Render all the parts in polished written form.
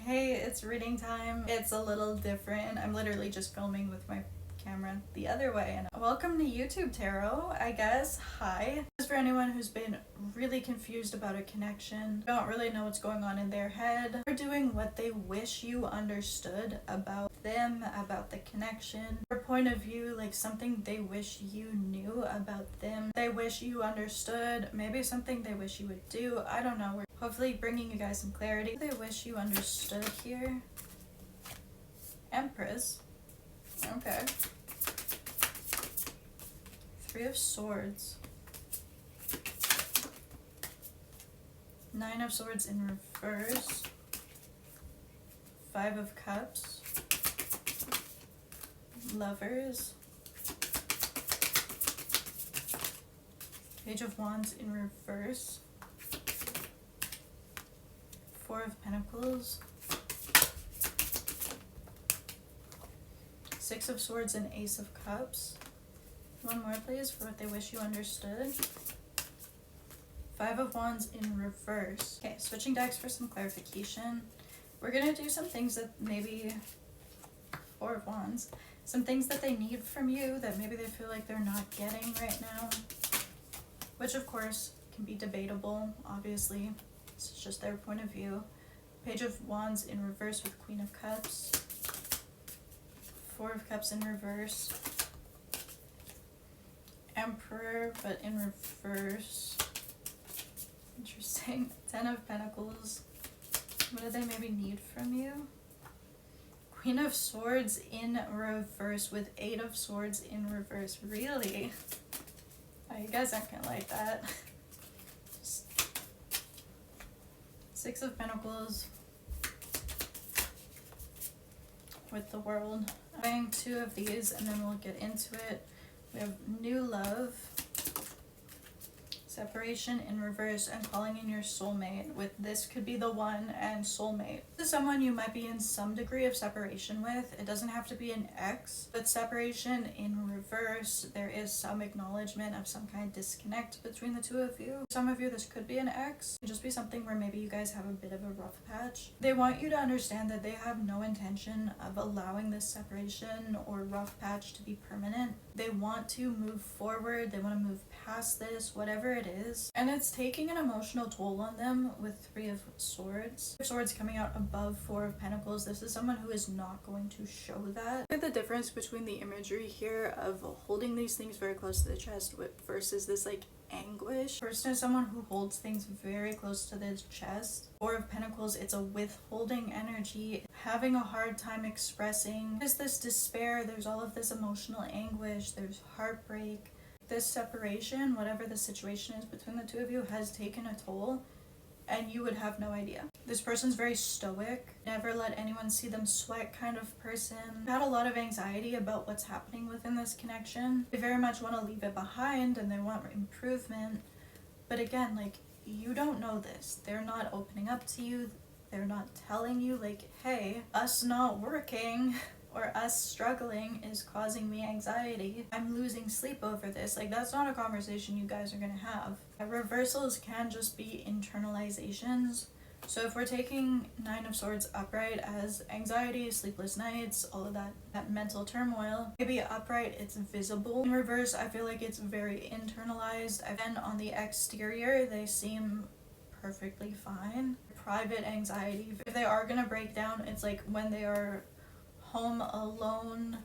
Hey, it's reading time. It's a little different. I'm literally just filming with my camera the other way. And welcome to YouTube Tarot, I guess. Hi. This is for anyone who's been really confused about a connection, don't really know what's going on in their head, or doing what they wish you understood about them, about the connection, their point of view, like something they wish you knew about them, they wish you understood, maybe something they wish you would do. I don't know. We're hopefully bringing you guys some clarity. They wish you understood here. Empress. Okay. Three of Swords. Nine of Swords in reverse. Five of Cups. Lovers. Page of Wands in reverse. Four of Pentacles. Six of Swords and Ace of Cups. One more please for what they wish you understood. Five of Wands in reverse. Okay, switching decks for some clarification. We're gonna do some things that maybe, Four of Wands, some things that they need from you that maybe they feel like they're not getting right now, which of course can be debatable, obviously. It's just their point of view. Page of Wands in reverse with Queen of Cups. Four of Cups in reverse. Emperor, but in reverse. Interesting. Ten of Pentacles. What do they maybe need from you? Queen of Swords in reverse with Eight of Swords in reverse. Really? Oh, you guys aren't gonna like that. Six of Pentacles with the World. I'm buying two of these and then we'll get into it. We have New Love, Separation in reverse, and calling in your soulmate with This Could Be the One and Soulmate. This is someone you might be in some degree of separation with. It doesn't have to be an ex, but separation in reverse, there is some acknowledgement of some kind of disconnect between the two of you. Some of you, this could be an ex. It could just be something where maybe you guys have a bit of a rough patch. They want you to understand that they have no intention of allowing this separation or rough patch to be permanent. They want to move forward. They want to move past this, whatever it is. And it's taking an emotional toll on them with Three of Swords. Swords coming out above Four of Pentacles. This is someone who is not going to show that. Look at the difference between the imagery here of holding these things very close to the chest versus this like anguish. Person is someone who holds things very close to the chest. Four of Pentacles, it's a withholding energy, having a hard time expressing. There's this despair, there's all of this emotional anguish, there's heartbreak. This separation, whatever the situation is between the two of you, has taken a toll and you would have no idea. This person's very stoic, never let anyone see them sweat kind of person. Had a lot of anxiety about what's happening within this connection. They very much want to leave it behind and they want improvement. But again, like, you don't know this. They're not opening up to you. They're not telling you like, hey, us not working or us struggling is causing me anxiety. I'm losing sleep over this. Like, that's not a conversation you guys are gonna have. Reversals can just be internalizations. So if we're taking Nine of Swords upright as anxiety, sleepless nights, all of that mental turmoil, maybe upright it's visible. In reverse, I feel like it's very internalized. And on the exterior, they seem perfectly fine. Private anxiety, if they are gonna break down, it's like when they are home alone,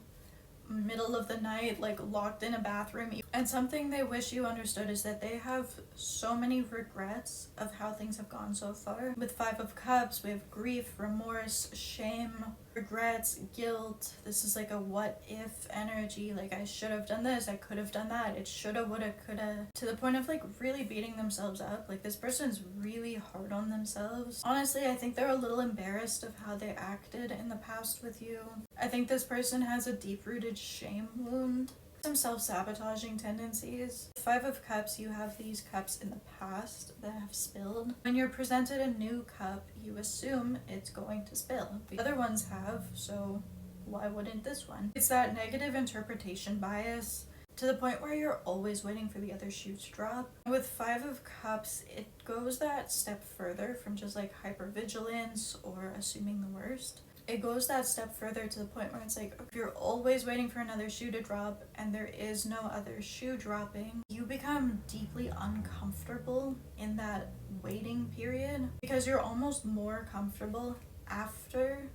middle of the night, like locked in a bathroom. And something they wish you understood is that they have so many regrets of how things have gone so far. With Five of Cups, we have grief, remorse, shame, regrets, guilt. This is like a what if energy, like I should have done this, I could have done that, it shoulda, woulda, coulda, to the point of like really beating themselves up. Like, this person's really hard on themselves. Honestly, I think they're a little embarrassed of how they acted in the past with you. I think this person has a deep-rooted shame wound, some self-sabotaging tendencies. Five of Cups, you have these cups in the past that have spilled. When you're presented a new cup, you assume it's going to spill. The other ones have, so why wouldn't this one? It's that negative interpretation bias. to the point where you're always waiting for the other shoe to drop. With Five of Cups, it goes that step further from just like hypervigilance or assuming the worst. It goes that step further to the point where it's like, if you're always waiting for another shoe to drop and there is no other shoe dropping, you become deeply uncomfortable in that waiting period because you're almost more comfortable after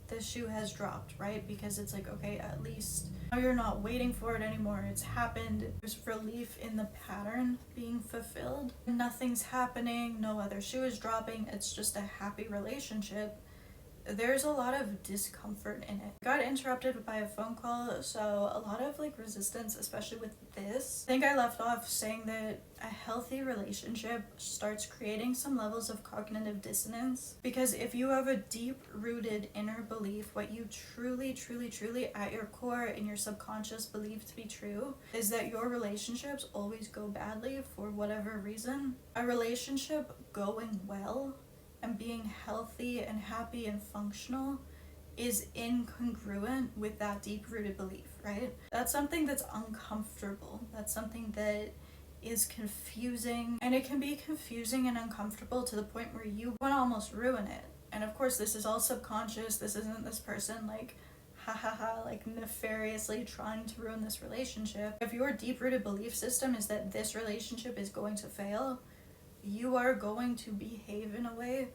the shoe has dropped, right? Because it's like, okay, at least now you're not waiting for it anymore. It's happened. There's relief in the pattern being fulfilled. Nothing's happening. No other shoe is dropping. It's just a happy relationship. There's a lot of discomfort in it. Got interrupted by a phone call, so a lot of like resistance, especially with this. I think I left off saying that a healthy relationship starts creating some levels of cognitive dissonance, because if you have a deep-rooted inner belief, what you truly at your core in your subconscious believe to be true is that your relationships always go badly for whatever reason. A relationship going well and being healthy and happy and functional is incongruent with that deep-rooted belief, right? That's something that's uncomfortable. That's something that is confusing, and it can be confusing and uncomfortable to the point where you want to almost ruin it. And of course, this is all subconscious. This isn't this person like like nefariously trying to ruin this relationship. If your deep-rooted belief system is that this relationship is going to fail, you are going to behave in a way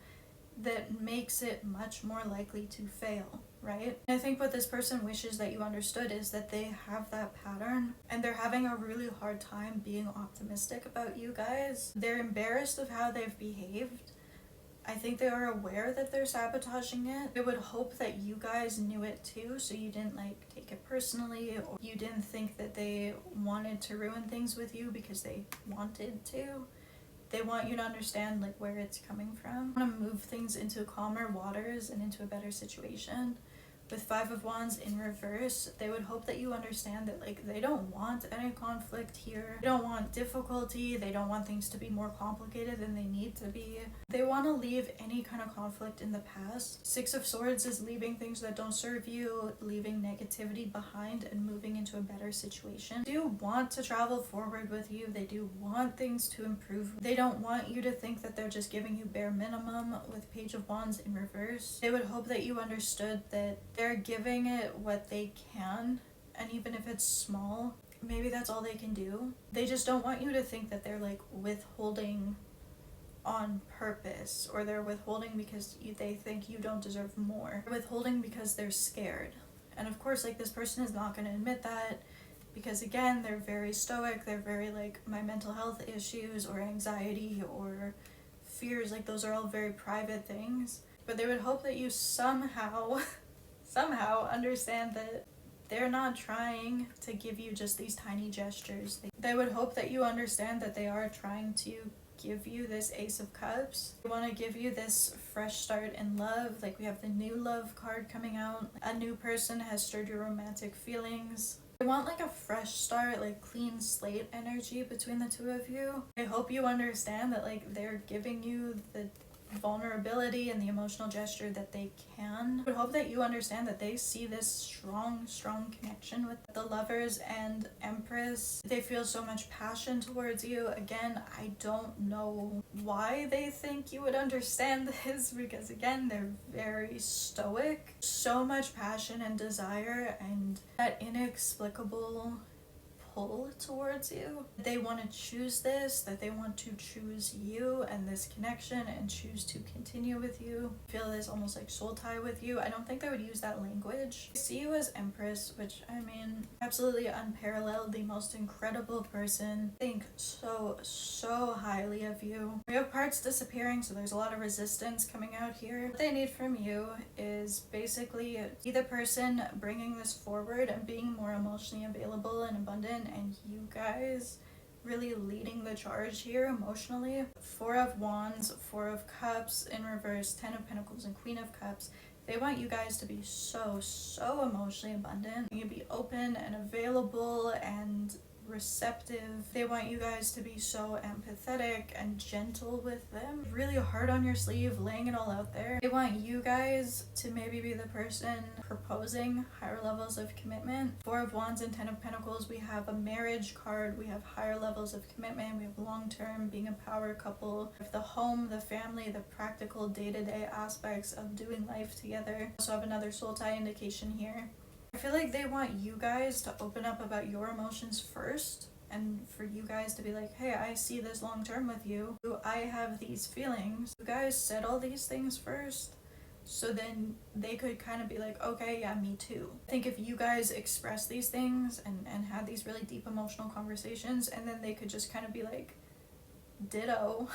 that makes it much more likely to fail, right? And I think what this person wishes that you understood is that they have that pattern and they're having a really hard time being optimistic about you guys. They're embarrassed of how they've behaved. I think they are aware that they're sabotaging it. They would hope that you guys knew it too, so you didn't like take it personally, or you didn't think that they wanted to ruin things with you because they wanted to. They want you to understand like where it's coming from. They want to move things into calmer waters and into a better situation. With Five of Wands in reverse, they would hope that you understand that like they don't want any conflict here. They don't want difficulty. They don't want things to be more complicated than they need to be. They want to leave any kind of conflict in the past. Six of Swords is leaving things that don't serve you, leaving negativity behind and moving into a better situation. They do want to travel forward with you. They do want things to improve. They don't want you to think that they're just giving you bare minimum. With Page of Wands in reverse, they would hope that you understood that they're giving it what they can, and even if it's small, maybe that's all they can do. They just don't want you to think that they're like withholding on purpose, or they're withholding because they think you don't deserve more. They're withholding because they're scared. And of course, like, this person is not going to admit that, because again, they're very stoic. They're very like, my mental health issues or anxiety or fears, like those are all very private things. But they would hope that you somehow understand that they're not trying to give you just these tiny gestures. They would hope that you understand that they are trying to give you this Ace of Cups. They want to give you this fresh start in love. Like, we have the new love card coming out. A new person has stirred your romantic feelings. They want like a fresh start, like clean slate energy between the two of you. I hope you understand that like they're giving you the vulnerability and the emotional gesture that they can. I would hope that you understand that they see this strong connection with the Lovers and Empress. They feel so much passion towards you. Again, I don't know why they think you would understand this, because again, they're very stoic. So much passion and desire and that inexplicable pull towards you. They want to choose this, that they want to choose you and this connection and choose to continue with you. I feel this almost like soul tie with you. I don't think they would use that language. I see you as Empress, which, I mean, absolutely unparalleled, the most incredible person. Think so highly of you. We have parts disappearing, so there's a lot of resistance coming out here. What they need from you is basically be the person bringing this forward and being more emotionally available and abundant, and you guys really leading the charge here emotionally. Four of Wands, Four of Cups in reverse, Ten of Pentacles, and Queen of Cups. They want you guys to be so emotionally abundant. You be open and available and receptive. They want you guys to be so empathetic and gentle with them, really hard on your sleeve, laying it all out there. They want you guys to maybe be the person proposing higher levels of commitment. Four of Wands and Ten of Pentacles, we have a marriage card, we have higher levels of commitment, we have long-term, being a power couple, we have the home, the family, the practical day-to-day aspects of doing life together. We also have another soul tie indication here. I feel like they want you guys to open up about your emotions first, and for you guys to be like, hey, I see this long term with you. I have these feelings. You guys said all these things first, so then they could kind of be like, okay, yeah, me too. I think if you guys express these things and had these really deep emotional conversations, and then they could just kind of be like, ditto,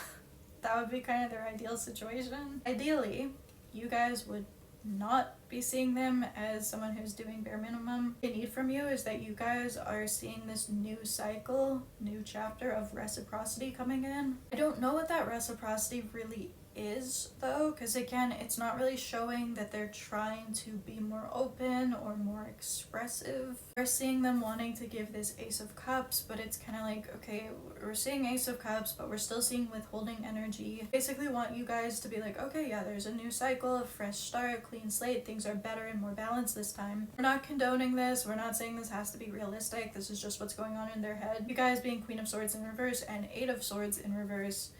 that would be kind of their ideal situation. Ideally, you guys would not be seeing them as someone who's doing bare minimum. What they need from you is that you guys are seeing this new cycle, new chapter of reciprocity coming in. I don't know what that reciprocity really is though, because again, it's not really showing that they're trying to be more open or more expressive. We're seeing them wanting to give this Ace of Cups, but it's kind of like, okay, we're seeing Ace of Cups, but we're still seeing withholding energy. Basically want you guys to be like, okay, yeah, there's a new cycle, a fresh start, clean slate, things are better and more balanced this time. We're not condoning this, we're not saying this has to be realistic, this is just what's going on in their head. You guys being Queen of Swords in reverse and Eight of Swords in reverse,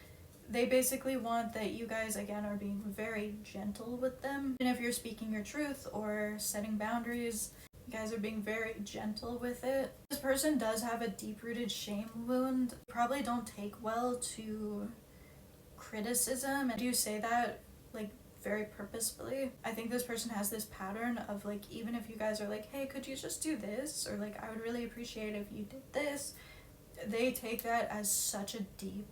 they basically want that you guys, again, are being very gentle with them. And if you're speaking your truth or setting boundaries, you guys are being very gentle with it. This person does have a deep-rooted shame wound. Probably don't take well to criticism. And I do say that, like, very purposefully. I think this person has this pattern of, like, even if you guys are like, hey, could you just do this? Or, like, I would really appreciate if you did this. They take that as such a deep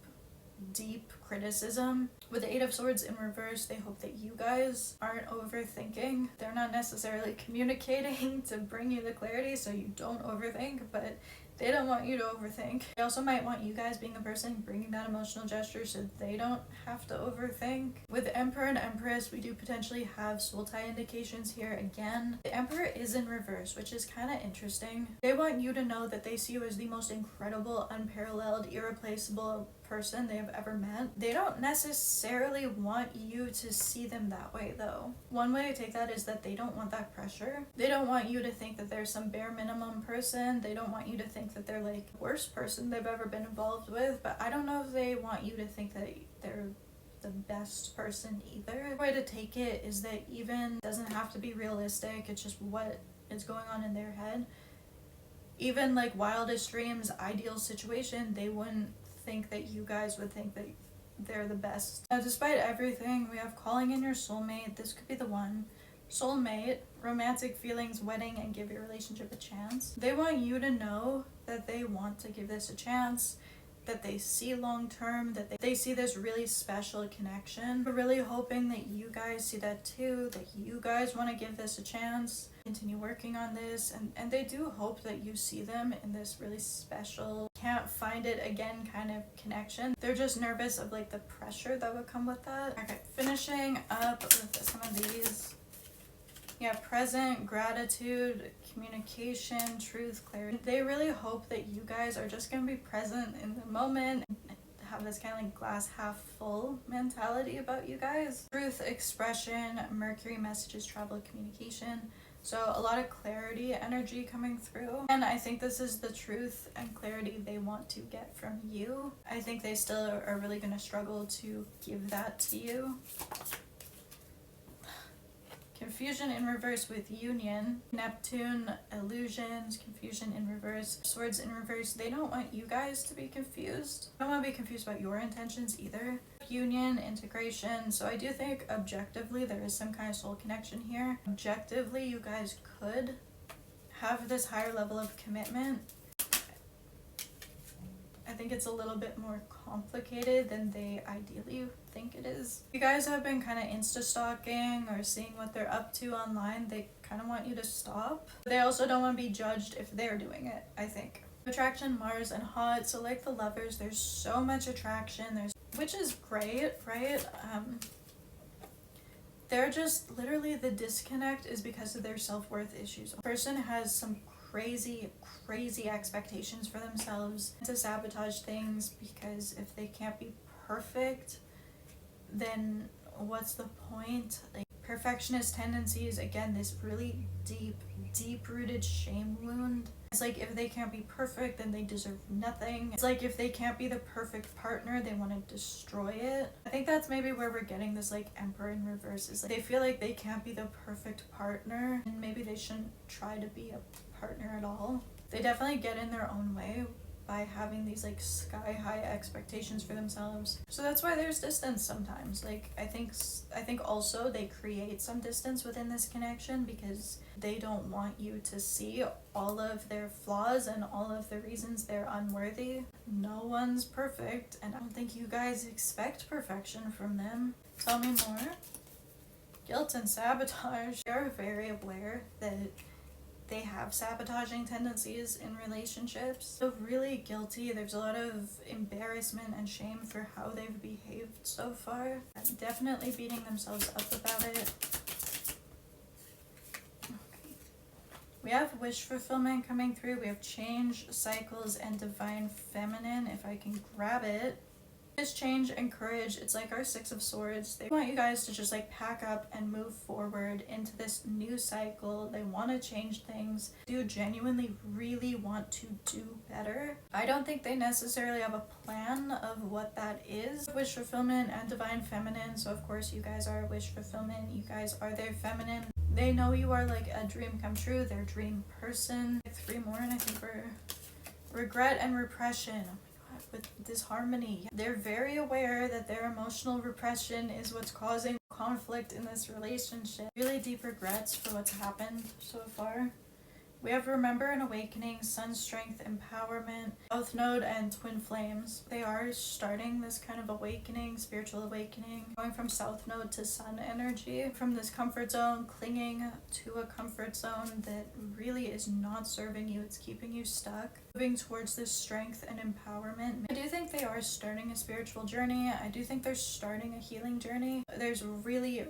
criticism. With the Eight of Swords in reverse, they hope that you guys aren't overthinking. They're not necessarily communicating to bring you the clarity so you don't overthink, but they don't want you to overthink. They also might want you guys being the person bringing that emotional gesture so they don't have to overthink. With Emperor and Empress, we do potentially have soul tie indications here again. The Emperor is in reverse, which is kind of interesting. They want you to know that they see you as the most incredible, unparalleled, irreplaceable person they have ever met. They don't necessarily want you to see them that way though. One way to take that is that they don't want that pressure. They don't want you to think that they're some bare minimum person. They don't want you to think that they're like the worst person they've ever been involved with, but I don't know if they want you to think that they're the best person either. The way to take it is that even doesn't have to be realistic, it's just what is going on in their head. Even like wildest dreams, ideal situation, they wouldn't think that you guys would think that they're the best. Now, despite everything, we have calling in your soulmate. This could be the one. Soulmate, romantic feelings, wedding, and give your relationship a chance. They want you to know that they want to give this a chance, that they see long term, that they see this really special connection. We're really hoping that you guys see that too, that you guys want to give this a chance, continue working on this, and they do hope that you see them in this really special, can't find it again kind of connection. They're just nervous of like the pressure that would come with that. Okay, finishing up with some of these. Yeah, present, gratitude, communication, truth, clarity. They really hope that you guys are just going to be present in the moment, have this kind of like glass half full mentality about you guys. Truth, expression, Mercury, messages, travel, communication. So a lot of clarity energy coming through. And I think this is the truth and clarity they want to get from you. I think they still are really going to struggle to give that to you. Confusion in reverse with union. Neptune, illusions, confusion in reverse. Swords in reverse. They don't want you guys to be confused. They don't want to be confused about your intentions either. Union, integration. So I do think objectively there is some kind of soul connection here. Objectively, you guys could have this higher level of commitment. I think it's a little bit more complicated than they ideally think it is. You guys have been kind of insta-stalking or seeing what they're up to online. They kind of want you to stop. They also don't want to be judged if they're doing it, I think. Attraction, Mars, and hot. So like the lovers, there's so much attraction, which is great, right? They're just literally, the disconnect is because of their self-worth issues. A person has some crazy expectations for themselves, to sabotage things, because if they can't be perfect, then what's the point? Like, perfectionist tendencies, again, this really deep rooted shame wound. It's like if they can't be perfect, then they deserve nothing. It's like if they can't be the perfect partner, they want to destroy it. I think that's maybe where we're getting this like Emperor in reverse. Is like they feel like they can't be the perfect partner, and maybe they shouldn't try to be a partner at all. They definitely get in their own way by having these like sky high expectations for themselves. So that's why there's distance sometimes. Like I think also they create some distance within this connection because they don't want you to see all of their flaws and all of the reasons they're unworthy. No one's perfect, and I don't think you guys expect perfection from them. Tell me more. Guilt and sabotage. They are very aware that they have sabotaging tendencies in relationships. So really guilty. There's a lot of embarrassment and shame for how they've behaved so far. Definitely beating themselves up about it. Okay. We have wish fulfillment coming through. We have change, cycles, and divine feminine. If I can grab it. This change and courage, it's like our Six of Swords. They want you guys to just like pack up and move forward into this new cycle. They want to change things. Do genuinely really want to do better. I don't think they necessarily have a plan of what that is. Wish fulfillment and divine feminine. So of course you guys are wish fulfillment. You guys are their feminine. They know you are like a dream come true. Their dream person. 3 more, and I think we're regret and repression. With disharmony. They're very aware that their emotional repression is what's causing conflict in this relationship. Really deep regrets for what's happened so far. We have remember and awakening, sun strength, empowerment, south node, and twin flames. They are starting this kind of awakening, spiritual awakening, going from south node to sun energy, from this comfort zone, clinging to a comfort zone that really is not serving you. It's keeping you stuck, moving towards this strength and empowerment. I do think they are starting a spiritual journey. I do think they're starting a healing journey. There's really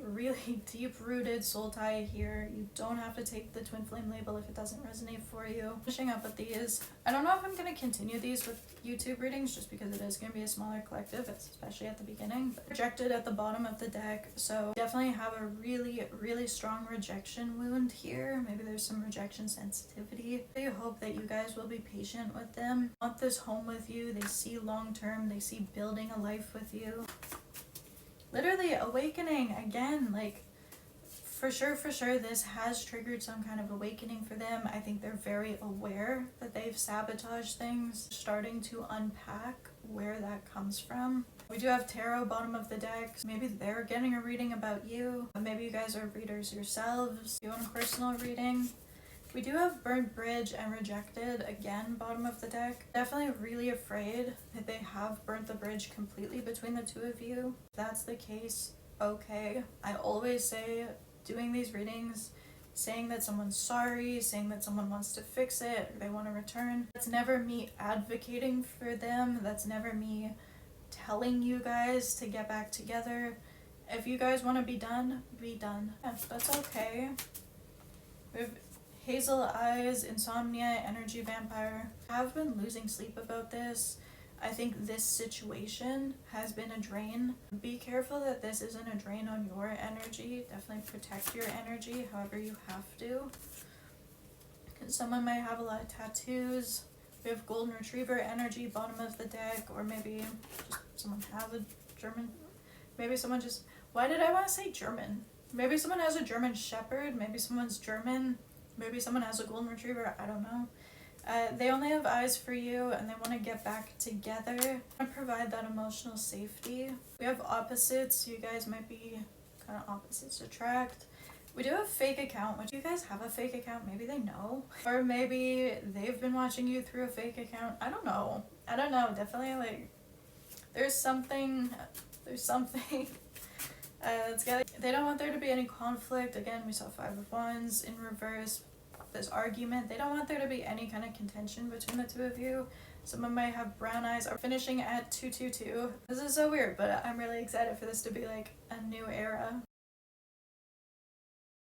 deep rooted soul tie here. You don't have to take the twin flame label if it doesn't resonate for you. Finishing up with these. I don't know if I'm going to continue these with YouTube readings just because it is going to be a smaller collective, especially at the beginning. But rejected at the bottom of the deck, so definitely have a really strong rejection wound here. Maybe there's some rejection sensitivity. I hope that you guys will be patient with them. Want this home with you. They see long term. They see building a life with you. Literally awakening again, like for sure this has triggered some kind of awakening for them. I think they're very aware that they've sabotaged things, starting to unpack where that comes from. We do have tarot bottom of the deck. Maybe they're getting a reading about you. Maybe you guys are readers yourselves. You want a personal reading. We do have burnt bridge and rejected again bottom of the deck. Definitely really afraid that they have burnt the bridge completely between the two of you. If that's the case, okay. I always say doing these readings, saying that someone's sorry, saying that someone wants to fix it, or they want to return. That's never me advocating for them. That's never me telling you guys to get back together. If you guys want to be done, be done. Yeah, that's okay. We have hazel eyes, insomnia, energy vampire. I've been losing sleep about this. I think this situation has been a drain. Be careful that this isn't a drain on your energy. Definitely protect your energy however you have to. Someone might have a lot of tattoos. We have golden retriever energy bottom of the deck, or maybe just someone has a German. Maybe someone just, why did I want to say German? Maybe someone has a German Shepard. Maybe someone's German. Maybe someone has a golden retriever. I don't know. They only have eyes for you, and they want to get back together and provide that emotional safety. We have opposites. You guys might be kind of opposites attract. We do have fake account, which you guys have a fake account. Maybe they know, or maybe they've been watching you through a fake account. I don't know. Definitely, like, there's something. It's got. They don't want there to be any conflict. Again, we saw 5 of Wands in reverse. This argument. They don't want there to be any kind of contention between the two of you. Someone might have brown eyes. Are finishing at 222. This is so weird, but I'm really excited for this to be like a new era.